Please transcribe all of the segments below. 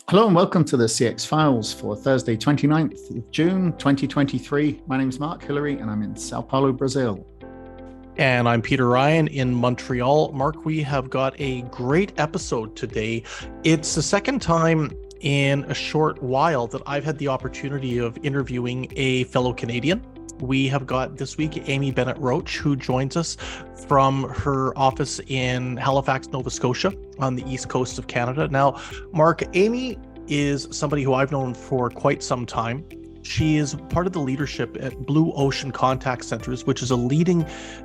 Hello and welcome to the CX Files for Thursday, 29th of June, 2023. My name is Mark Hillary and I'm in Sao Paulo, Brazil. And I'm Peter Ryan in Montreal. Mark, we have got a great episode today. It's the second time in a short while that I've had the opportunity of interviewing a fellow Canadian. We have got this week Amy Bennet Roach, who joins us from her office in Halifax, Nova Scotia, on the east coast of Canada. Now, Mark, Amy is somebody who I've known for quite some time. She is part of the leadership at Blue Ocean Contact Centers, which is a leading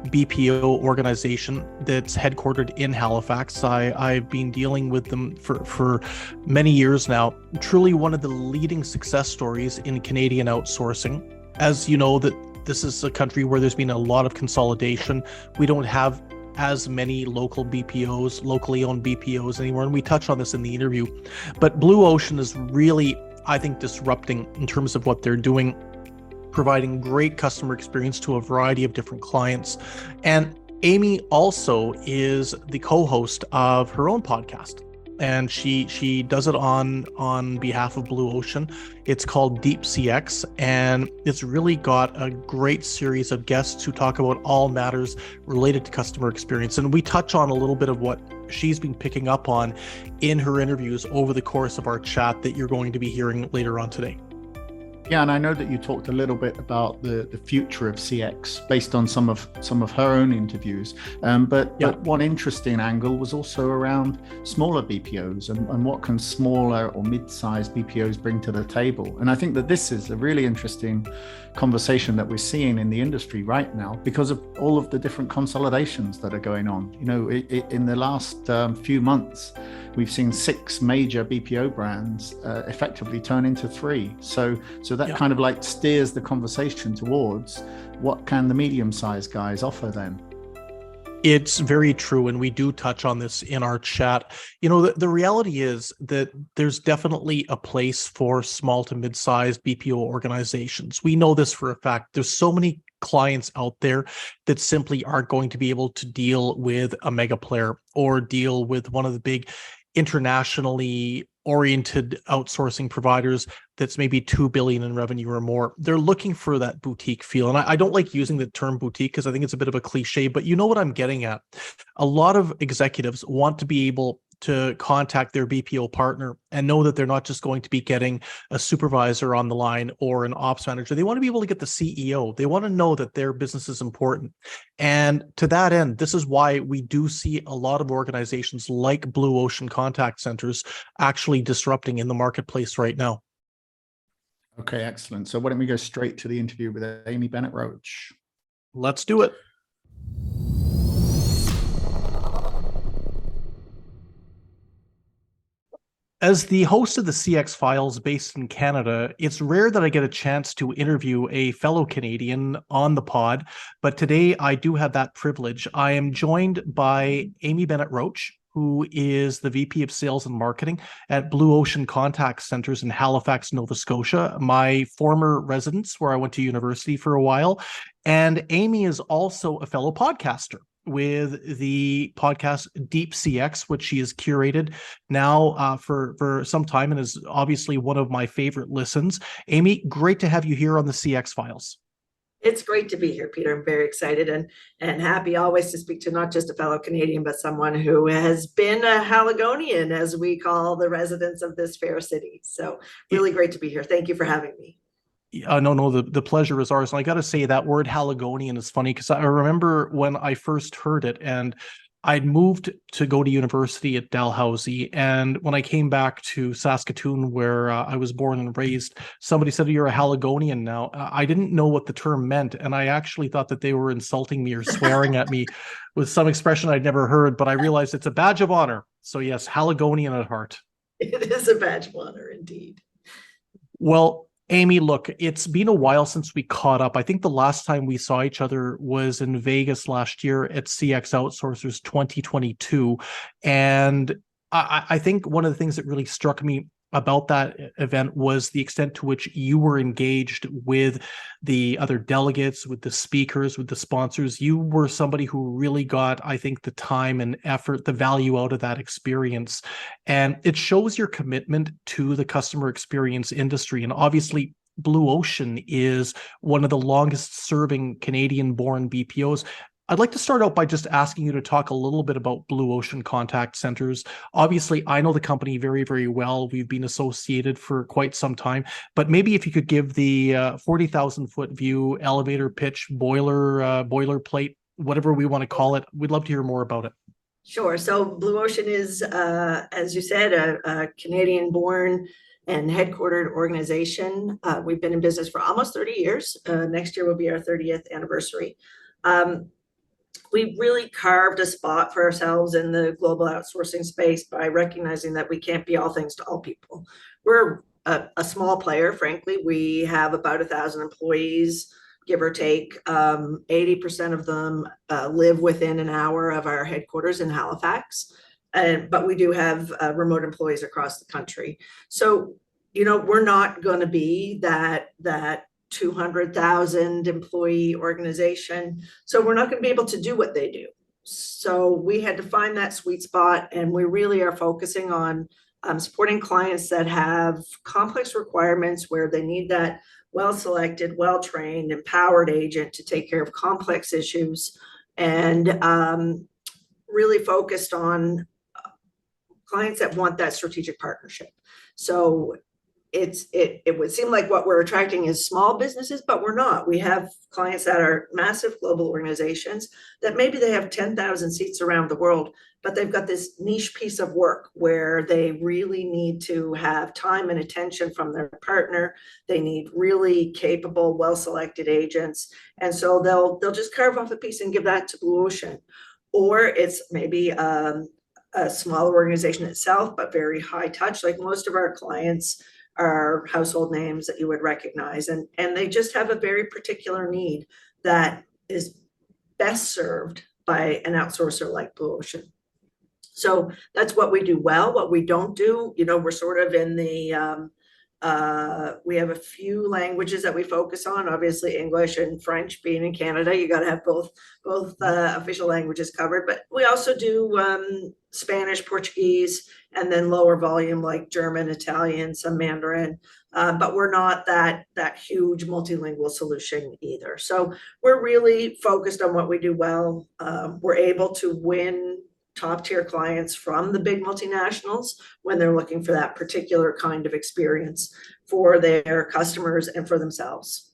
BPO organization that's headquartered in Halifax. I've been dealing with them for many years now. Truly one of the leading success stories in Canadian outsourcing. As you know, that this is a country where there's been a lot of consolidation. We don't have as many local BPOs, locally owned BPOs anymore, and we touch on this in the interview. But Blue Ocean is really, I think, disrupting in terms of what they're doing, providing great customer experience to a variety of different clients. And Amy also is the co-host of her own podcast, and she does it on behalf of Blue Ocean. It's called Deep CX, and it's really got a great series of guests who talk about all matters related to customer experience. And we touch on a little bit of what she's been picking up on in her interviews over the course of our chat that you're going to be hearing later on today. Yeah, and I know that you talked a little bit about the future of CX based on some of her own interviews. But one interesting angle was also around smaller BPOs and what can smaller or mid-sized BPOs bring to the table. And I think that this is a really interesting conversation that we're seeing in the industry right now because of all of the different consolidations that are going on. You know, in the last few months, we've seen 6 major BPO brands effectively turn into 3. So that kind of like steers the conversation towards what can the medium-sized guys offer then? It's very true, and we do touch on this in our chat. You know, the reality is that there's definitely a place for small to mid-sized BPO organizations. We know this for a fact. There's so many clients out there that simply aren't going to be able to deal with a mega player or deal with one of the big internationally oriented outsourcing providers that's maybe 2 billion in revenue or more. They're looking for that boutique feel. And I don't like using the term boutique because I think it's a bit of a cliche, but you know what I'm getting at. A lot of executives want to be able to contact their BPO partner and know that they're not just going to be getting a supervisor on the line or an ops manager. They want to be able to get the CEO. They want to know that their business is important. And to that end, this is why we do see a lot of organizations like Blue Ocean Contact Centers actually disrupting in the marketplace right now. Okay, excellent. So why don't we go straight to the interview with Amy Bennet Roach? Let's do it. As the host of the CX Files based in Canada, it's rare that I get a chance to interview a fellow Canadian on the pod, but today I do have that privilege. I am joined by Amy Bennet Roach, who is the VP of Sales and Marketing at Blue Ocean Contact Centers in Halifax, Nova Scotia, my former residence where I went to university for a while. And Amy is also a fellow podcaster with the podcast Deep CX, which she has curated now for some time and is obviously one of my favorite listens. Amy, great to have you here on the CX Files. It's great to be here, Peter. I'm very excited and happy always to speak to not just a fellow Canadian, but someone who has been a Haligonian, as we call the residents of this fair city. So really great to be here. Thank you for having me. No, the pleasure is ours. And I got to say that word Haligonian is funny because I remember when I first heard it and I'd moved to go to university at Dalhousie. And when I came back to Saskatoon, where I was born and raised, somebody said, "You're a Haligonian now." I didn't know what the term meant. And I actually thought that they were insulting me or swearing at me with some expression I'd never heard. But I realized it's a badge of honor. So yes, Haligonian at heart. It is a badge of honor indeed. Well, Amy, look, it's been a while since we caught up. I think the last time we saw each other was in Vegas last year at CX Outsourcers 2022. And I think one of the things that really struck me about that event was the extent to which you were engaged with the other delegates, with the speakers, with the sponsors. You were somebody who really got, I think, the time and effort, the value out of that experience. And it shows your commitment to the customer experience industry. And obviously, Blue Ocean is one of the longest serving Canadian-born BPOs. I'd like to start out by just asking you to talk a little bit about Blue Ocean Contact Centers. Obviously, I know the company very, very well. We've been associated for quite some time, but maybe if you could give the 40,000 foot view, elevator pitch, boilerplate, whatever we want to call it, we'd love to hear more about it. Sure. So Blue Ocean is, as you said, a Canadian-born and headquartered organization. We've been in business for almost 30 years. Next year will be our 30th anniversary. We've really carved a spot for ourselves in the global outsourcing space by recognizing that we can't be all things to all people. We're a small player, frankly. We have about 1,000 employees, give or take. 80% of them live within an hour of our headquarters in Halifax. But we do have remote employees across the country. So, we're not going to be that 200,000 employee organization. So we're not going to be able to do what they do. So we had to find that sweet spot, and we really are focusing on supporting clients that have complex requirements where they need that well-selected, well-trained, empowered agent to take care of complex issues, and really focused on clients that want that strategic partnership. So it would seem like what we're attracting is small businesses, but we're not. We have clients that are massive global organizations that maybe they have 10,000 seats around the world, but they've got this niche piece of work where they really need to have time and attention from their partner. They need really capable, well-selected agents. And so they'll just carve off a piece and give that to Blue Ocean. Or it's maybe a smaller organization itself, but very high touch. Like most of our clients are household names that you would recognize, and they just have a very particular need that is best served by an outsourcer like Blue Ocean. So that's what we do well. What we don't do, we're sort of in the we have a few languages that we focus on, obviously English and French. Being in Canada, you got to have both official languages covered, but we also do Spanish, Portuguese, and then lower volume like German, Italian, some Mandarin, but we're not that huge multilingual solution either. So we're really focused on what we do well. We're able to win top tier clients from the big multinationals when they're looking for that particular kind of experience for their customers and for themselves.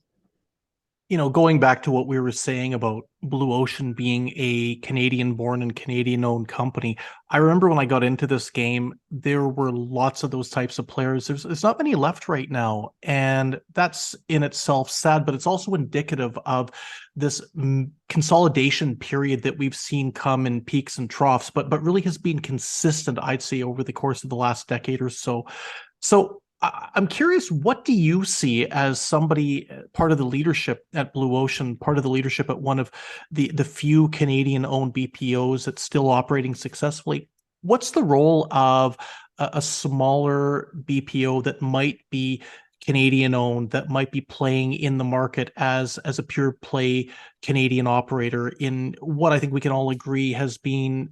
Going back to what we were saying about Blue Ocean being a Canadian-born and Canadian-owned company, I remember when I got into this game, there were lots of those types of players. There's not many left right now, and that's in itself sad, but it's also indicative of this consolidation period that we've seen come in peaks and troughs, but really has been consistent, I'd say, over the course of the last decade or so. So I'm curious, what do you see as somebody, part of the leadership at Blue Ocean, part of the leadership at one of the few Canadian-owned BPOs that's still operating successfully? What's the role of a smaller BPO that might be Canadian-owned, that might be playing in the market as a pure play Canadian operator in what I think we can all agree has been,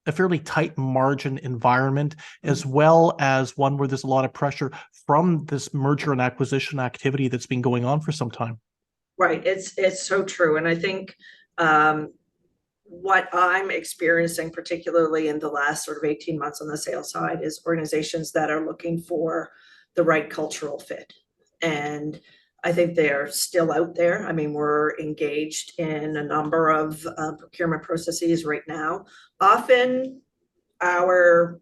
a fairly tight margin environment, as well as one where there's a lot of pressure from this merger and acquisition activity that's been going on for some time? Right. It's so true. And I think what I'm experiencing, particularly in the last sort of 18 months on the sales side, is organizations that are looking for the right cultural fit. And I think they are still out there. I mean, we're engaged in a number of procurement processes right now. Often our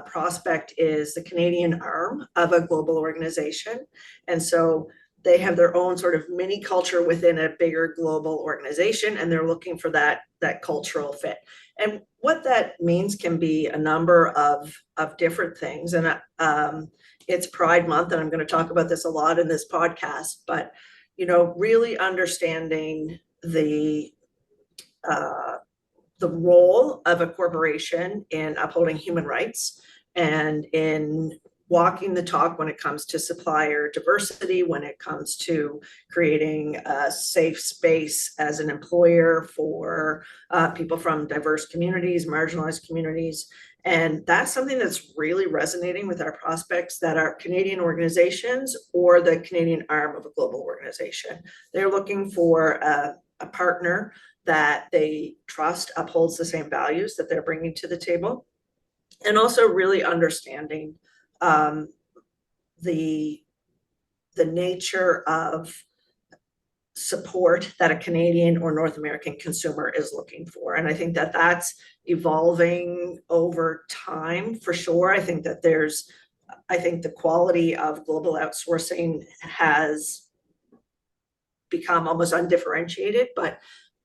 prospect is the Canadian arm of a global organization. And so they have their own sort of mini culture within a bigger global organization, and they're looking for that cultural fit. And what that means can be a number of different things. And it's Pride Month, and I'm going to talk about this a lot in this podcast, but, really understanding the role of a corporation in upholding human rights and in walking the talk when it comes to supplier diversity, when it comes to creating a safe space as an employer for people from diverse communities, marginalized communities. And that's something that's really resonating with our prospects that are Canadian organizations or the Canadian arm of a global organization. They're looking for a partner that they trust upholds the same values that they're bringing to the table, and also really understanding the nature of support that a Canadian or North American consumer is looking for. And I think that that's evolving over time for sure. I think that the quality of global outsourcing has become almost undifferentiated, but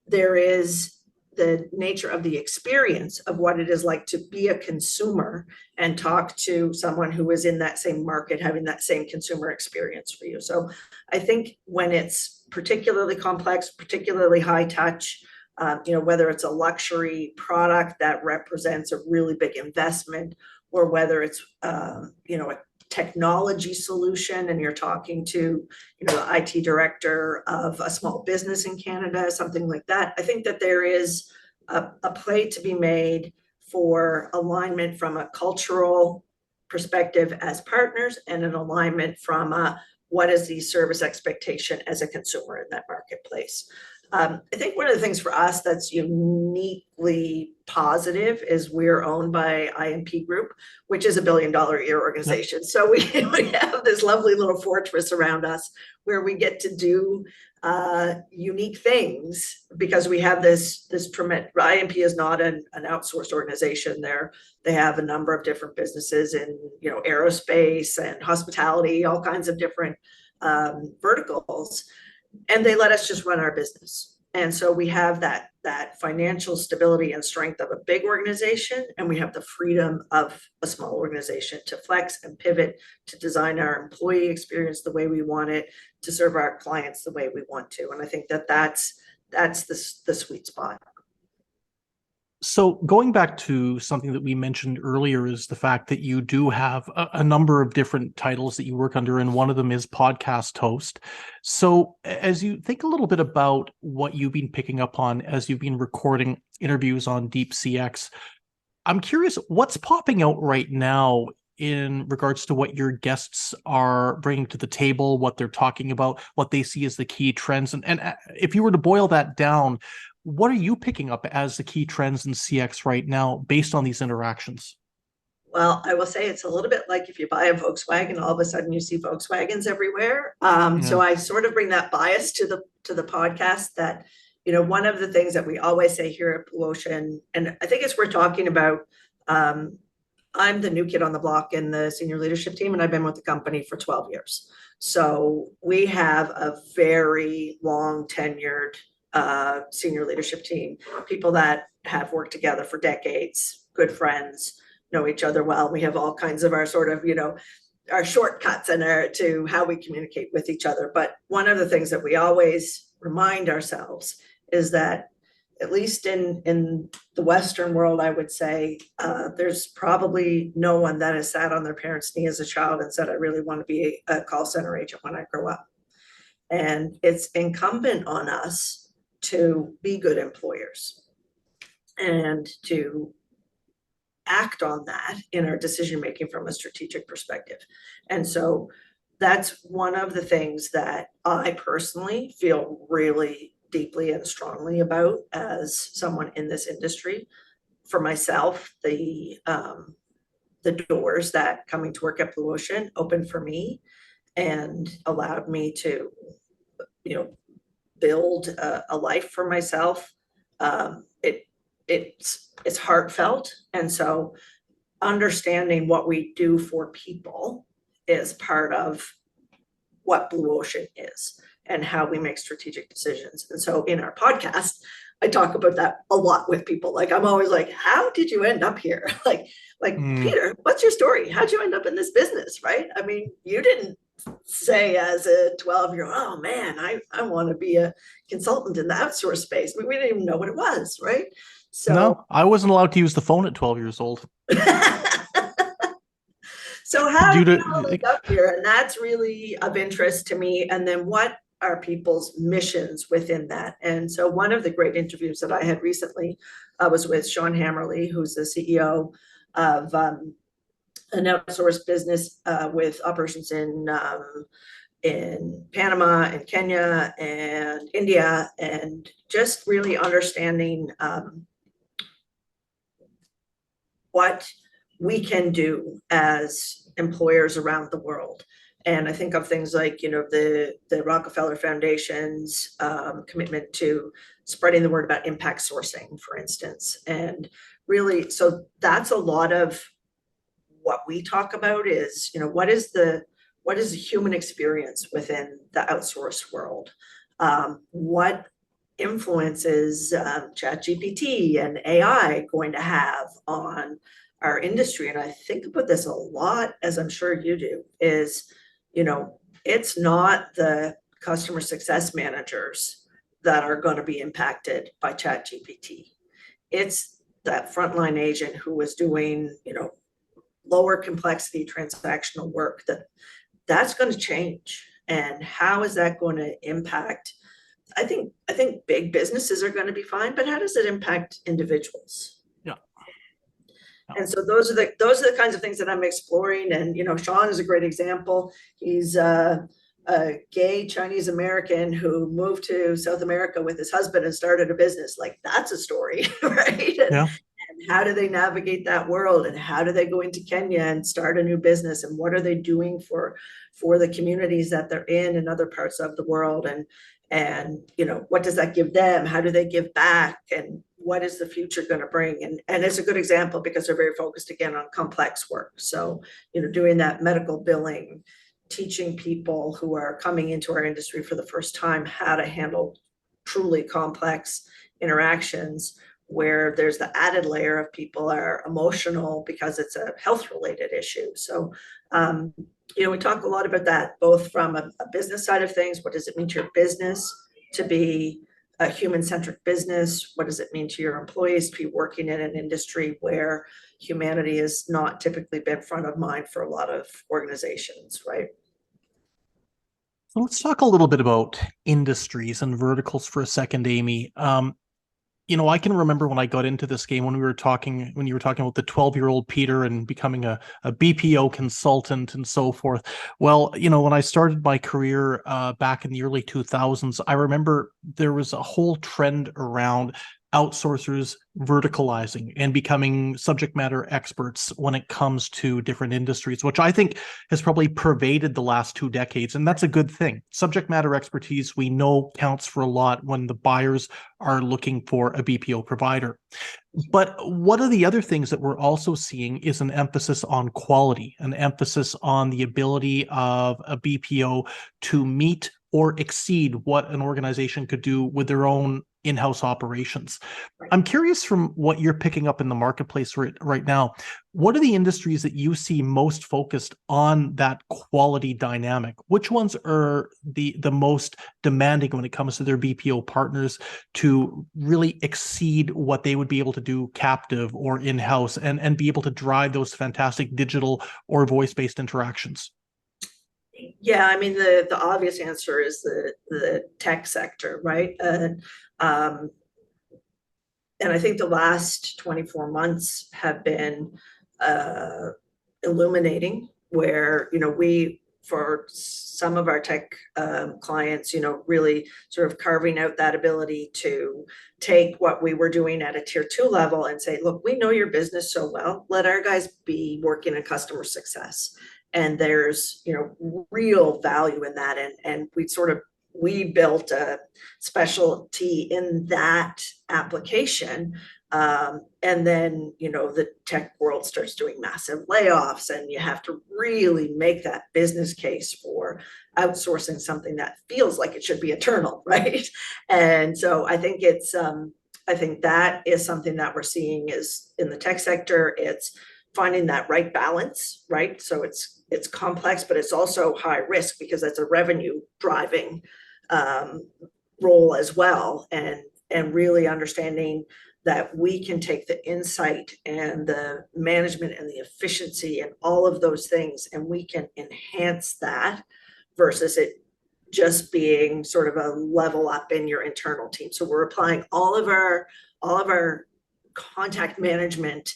there is the nature of the experience of what it is like to be a consumer and talk to someone who is in that same market, having that same consumer experience for you. So I think when it's particularly complex, particularly high touch, whether it's a luxury product that represents a really big investment, or whether it's, a technology solution and you're talking to, the IT director of a small business in Canada, something like that. I think that there is a play to be made for alignment from a cultural perspective as partners, and an alignment from what is the service expectation as a consumer in that marketplace. I think one of the things for us that's uniquely positive is we're owned by IMP Group, which is $1 billion a year organization. Yep. So we have this lovely little fortress around us where we get to do unique things because we have this tremendous. IMP is not an outsourced organization. They have a number of different businesses in aerospace and hospitality, all kinds of different verticals. And they let us just run our business. And so we have that financial stability and strength of a big organization, and we have the freedom of a small organization to flex and pivot, to design our employee experience the way we want it, to serve our clients the way we want to. And I think that that's the sweet spot. So going back to something that we mentioned earlier is the fact that you do have a number of different titles that you work under, and one of them is podcast host. So as you think a little bit about what you've been picking up on as you've been recording interviews on Deep CX, I'm curious what's popping out right now in regards to what your guests are bringing to the table, what they're talking about, what they see as the key trends. And if you were to boil that down, what are you picking up as the key trends in CX right now based on these interactions? Well, I will say it's a little bit like if you buy a Volkswagen, all of a sudden you see Volkswagens everywhere. So I sort of bring that bias to the podcast that, one of the things that we always say here at Blue Ocean, and I think it's worth talking about, I'm the new kid on the block in the senior leadership team, and I've been with the company for 12 years. So we have a very long tenured senior leadership team, people that have worked together for decades, good friends, know each other well. We have all kinds of our sort of, our shortcuts and to how we communicate with each other. But one of the things that we always remind ourselves is that, at least in the Western world, I would say, there's probably no one that has sat on their parents' knee as a child and said, I really want to be a call center agent when I grow up. And it's incumbent on us to be good employers and to act on that in our decision making from a strategic perspective. And so that's one of the things that I personally feel really deeply and strongly about as someone in this industry. For myself, the doors that coming to work at Blue Ocean opened for me and allowed me to, build a life for myself. It's heartfelt. And so understanding what we do for people is part of what Blue Ocean is and how we make strategic decisions. And so in our podcast, I talk about that a lot with people. Like, I'm always like, how did you end up here? Like Peter, what's your story? How'd you end up in this business? Right? I mean, you didn't say as a 12-year-old, oh man, I want to be a consultant in the outsource space. I mean, we didn't even know what it was, right? So no, I wasn't allowed to use the phone at 12 years old. So how do due we all end up here? And that's really of interest to me. And then what are people's missions within that? And so one of the great interviews that I had recently was with Sean Hammerly, who's the CEO of an outsourced business with operations in Panama and Kenya and India, and just really understanding what we can do as employers around the world. And I think of things like, the Rockefeller Foundation's commitment to spreading the word about impact sourcing, for instance. And really, so that's a lot of what we talk about is, what is the human experience within the outsourced world? What influence is ChatGPT and AI going to have on our industry? And I think about this a lot, as I'm sure you do, is, it's not the customer success managers that are going to be impacted by ChatGPT. It's that frontline agent who was doing, lower complexity transactional work that's going to change. And how is that going to impact? I think big businesses are going to be fine, but how does it impact individuals? Yeah. And so those are the kinds of things that I'm exploring. And Sean is a great example. He's a gay Chinese American who moved to South America with his husband and started a business. Like, that's a story, right? Yeah. And how do they navigate that world? And how do they go into Kenya and start a new business? And what are they doing for the communities that they're in other parts of the world? And what does that give them? How do they give back? And what is the future going to bring? And it's a good example because they're very focused again on complex work. So, doing that medical billing, teaching people who are coming into our industry for the first time how to handle truly complex interactions, where there's the added layer of people are emotional because it's a health related issue. So, we talk a lot about that, both from a business side of things. What does it mean to your business to be a human-centric business? What does it mean to your employees to be working in an industry where humanity has not typically been front of mind for a lot of organizations, right? So let's talk a little bit about industries and verticals for a second, Amy. I can remember when I got into this game when you were talking about the 12-year-old Peter and becoming a BPO consultant and so forth. Well, when I started my career back in the early 2000s, I remember there was a whole trend around outsourcers verticalizing and becoming subject matter experts when it comes to different industries, which I think has probably pervaded the last 2 decades. And that's a good thing. Subject matter expertise, we know, counts for a lot when the buyers are looking for a BPO provider. But one of the other things that we're also seeing is an emphasis on quality, an emphasis on the ability of a BPO to meet or exceed what an organization could do with their own in-house operations. I'm curious, from what you're picking up in the marketplace right now, what are the industries that you see most focused on that quality dynamic? Which ones are the most demanding when it comes to their BPO partners to really exceed what they would be able to do captive or in-house and be able to drive those fantastic digital or voice-based interactions? Yeah, I mean, the obvious answer is the tech sector, right? And I think the last 24 months have been illuminating, where we, for some of our tech clients, really sort of carving out that ability to take what we were doing at a tier 2 level and say, look, we know your business so well, let our guys be working in customer success. And there's real value in that, and we built a specialty in that application, and then the tech world starts doing massive layoffs, and you have to really make that business case for outsourcing something that feels like it should be eternal, right? And so I think that is something that we're seeing is in the tech sector. It's finding that right balance, right? So it's complex, but it's also high risk because it's a revenue driving role as well, and really understanding that we can take the insight and the management and the efficiency and all of those things, and we can enhance that versus it just being sort of a level up in your internal team. So we're applying all of our contact management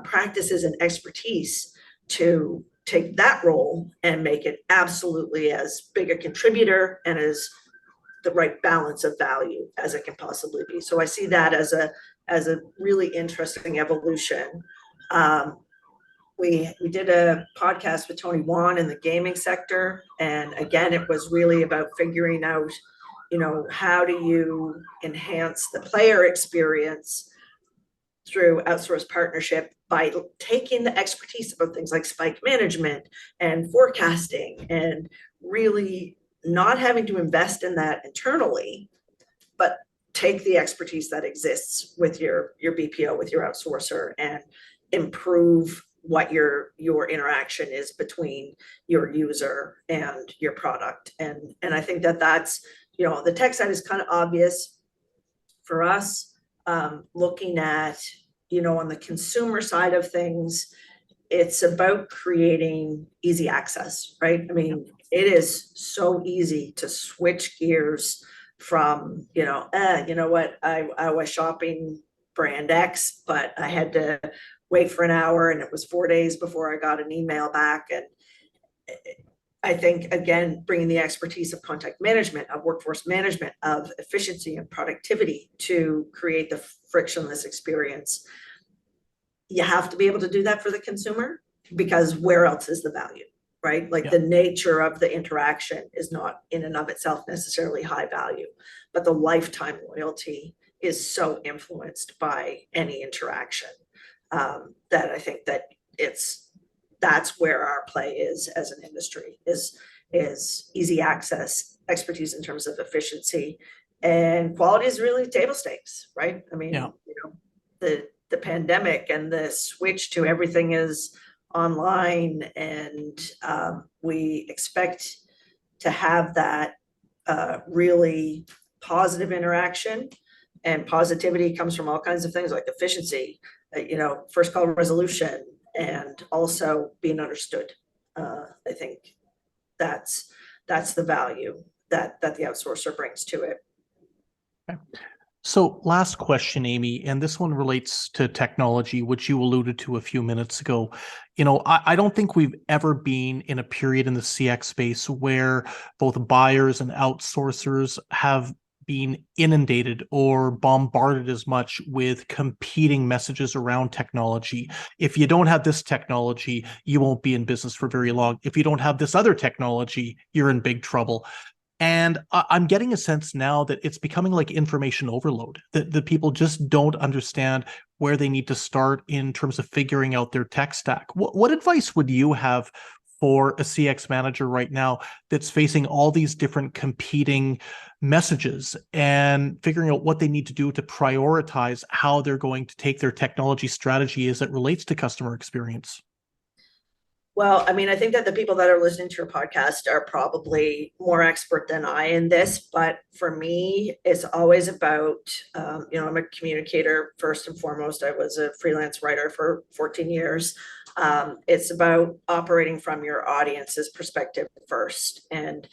practices and expertise to take that role and make it absolutely as big a contributor and as the right balance of value as it can possibly be. So I see that as a really interesting evolution. We did a podcast with Tony Wan in the gaming sector, and again, it was really about figuring out, how do you enhance the player experience through outsourced partnership by taking the expertise about things like spike management and forecasting, and really not having to invest in that internally, but take the expertise that exists with your BPO, with your outsourcer, and improve what your interaction is between your user and your product. And I think that's, the tech side is kind of obvious for us. Looking at, on the consumer side of things, it's about creating easy access, right? I mean, it is so easy to switch gears from, you know what, I was shopping brand X, but I had to wait for an hour and it was 4 days before I got an email back. And I think, again, bringing the expertise of contact management, of workforce management, of efficiency and productivity to create the frictionless experience. You have to be able to do that for the consumer, because where else is the value, right? Like the nature of the interaction is not in and of itself necessarily high value, but the lifetime loyalty is so influenced by any interaction that I think that that's where our play is as an industry, is easy access, expertise in terms of efficiency, and quality is really table stakes, right? I mean, the pandemic and the switch to everything is online, and we expect to have that really positive interaction, and positivity comes from all kinds of things like efficiency, first call resolution, and also being understood. I think that's the value that the outsourcer brings to it. Okay. So last question, Amy, and this one relates to technology, which you alluded to a few minutes ago. I don't think we've ever been in a period in the CX space where both buyers and outsourcers have been inundated or bombarded as much with competing messages around technology. If you don't have this technology, you won't be in business for very long. If you don't have this other technology, you're in big trouble. And I'm getting a sense now that it's becoming like information overload, that people just don't understand where they need to start in terms of figuring out their tech stack. What advice would you have for a CX manager right now that's facing all these different competing messages and figuring out what they need to do to prioritize how they're going to take their technology strategy as it relates to customer experience? Well, I mean, I think that the people that are listening to your podcast are probably more expert than I in this, but for me, it's always about, I'm a communicator first and foremost. I was a freelance writer for 14 years. It's about operating from your audience's perspective first, and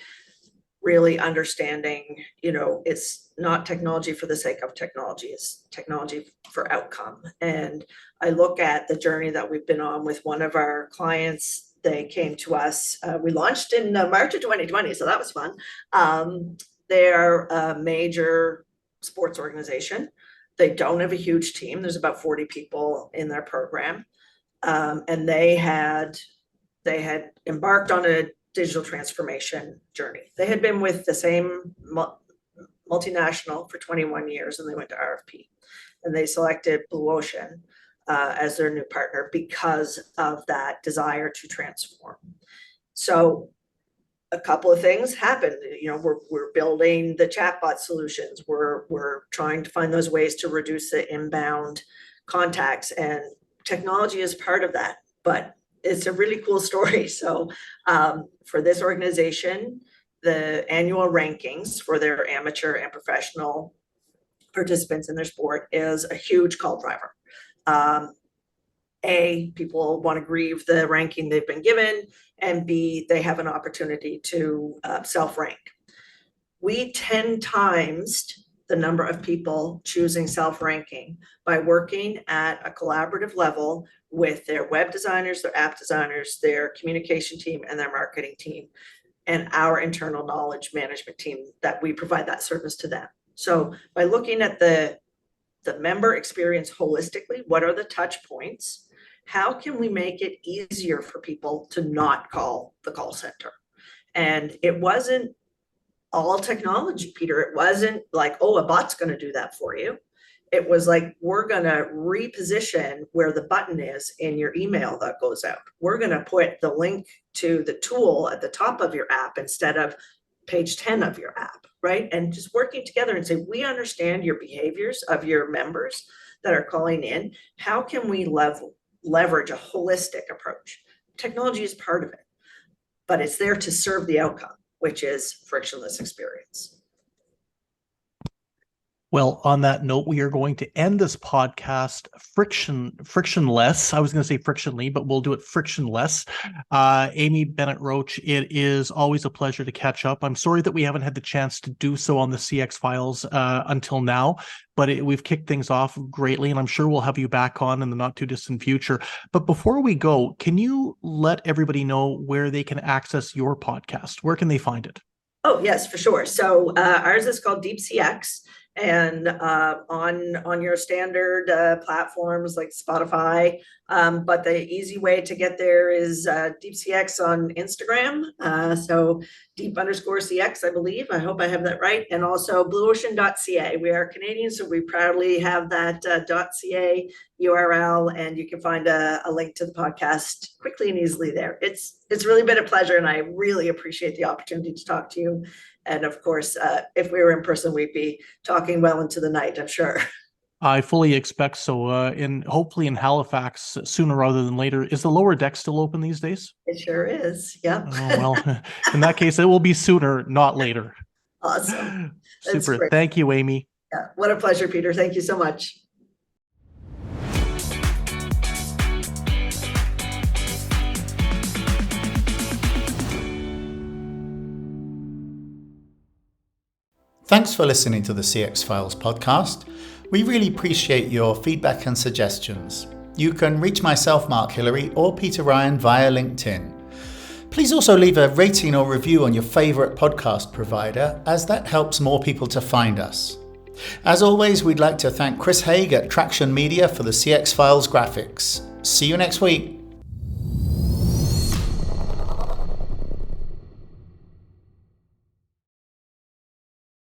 really understanding, it's not technology for the sake of technology, it's technology for outcome. And I look at the journey that we've been on with one of our clients. They came to us, we launched in March of 2020, so that was fun. They're a major sports organization. They don't have a huge team. There's about 40 people in their program. And they had embarked on a digital transformation journey. They had been with the same multinational for 21 years, and they went to RFP, and they selected Blue Ocean as their new partner because of that desire to transform. So a couple of things happened. We're building the chatbot solutions. We're trying to find those ways to reduce the inbound contacts, and technology is part of that, but it's a really cool story. So for this organization, the annual rankings for their amateur and professional participants in their sport is a huge call driver. People want to grieve the ranking they've been given, and B, they have an opportunity to self-rank. We 10 times the number of people choosing self-ranking by working at a collaborative level with their web designers, their app designers, their communication team, and their marketing team, and our internal knowledge management team that we provide that service to them. So by looking at the member experience holistically, what are the touch points? How can we make it easier for people to not call the call center? And it wasn't all technology, Peter. It wasn't like, oh, a bot's going to do that for you. It was like, we're going to reposition where the button is in your email that goes out. We're going to put the link to the tool at the top of your app instead of page 10 of your app, right? And just working together and say, we understand your behaviors of your members that are calling in. How can we leverage a holistic approach? Technology is part of it, but it's there to serve the outcome, which is frictionless experience. Well, on that note, we are going to end this podcast frictionless. I was going to say frictionally, but we'll do it frictionless. Amy Bennet Roach, it is always a pleasure to catch up. I'm sorry that we haven't had the chance to do so on the CX Files until now, but we've kicked things off greatly, and I'm sure we'll have you back on in the not too distant future. But before we go, can you let everybody know where they can access your podcast? Where can they find it? Oh, yes, for sure. So ours is called Deep CX. And on your standard platforms like Spotify, but the easy way to get there is DeepCX on Instagram. So deep_CX, I believe. I hope I have that right. And also blueocean.ca. We are Canadian, so we proudly have that .ca URL, and you can find a link to the podcast quickly and easily there. It's really been a pleasure, and I really appreciate the opportunity to talk to you. And of course, if we were in person, we'd be talking well into the night, I'm sure. I fully expect so. Hopefully in Halifax sooner rather than later. Is the lower deck still open these days? It sure is. Yeah. Oh, well, in that case, it will be sooner, not later. Awesome. Super. Great. Thank you, Amy. Yeah. What a pleasure, Peter. Thank you so much. Thanks for listening to the CX Files podcast. We really appreciate your feedback and suggestions. You can reach myself, Mark Hillary, or Peter Ryan via LinkedIn. Please also leave a rating or review on your favourite podcast provider, as that helps more people to find us. As always, we'd like to thank Chris Haig at Traction Media for the CX Files graphics. See you next week.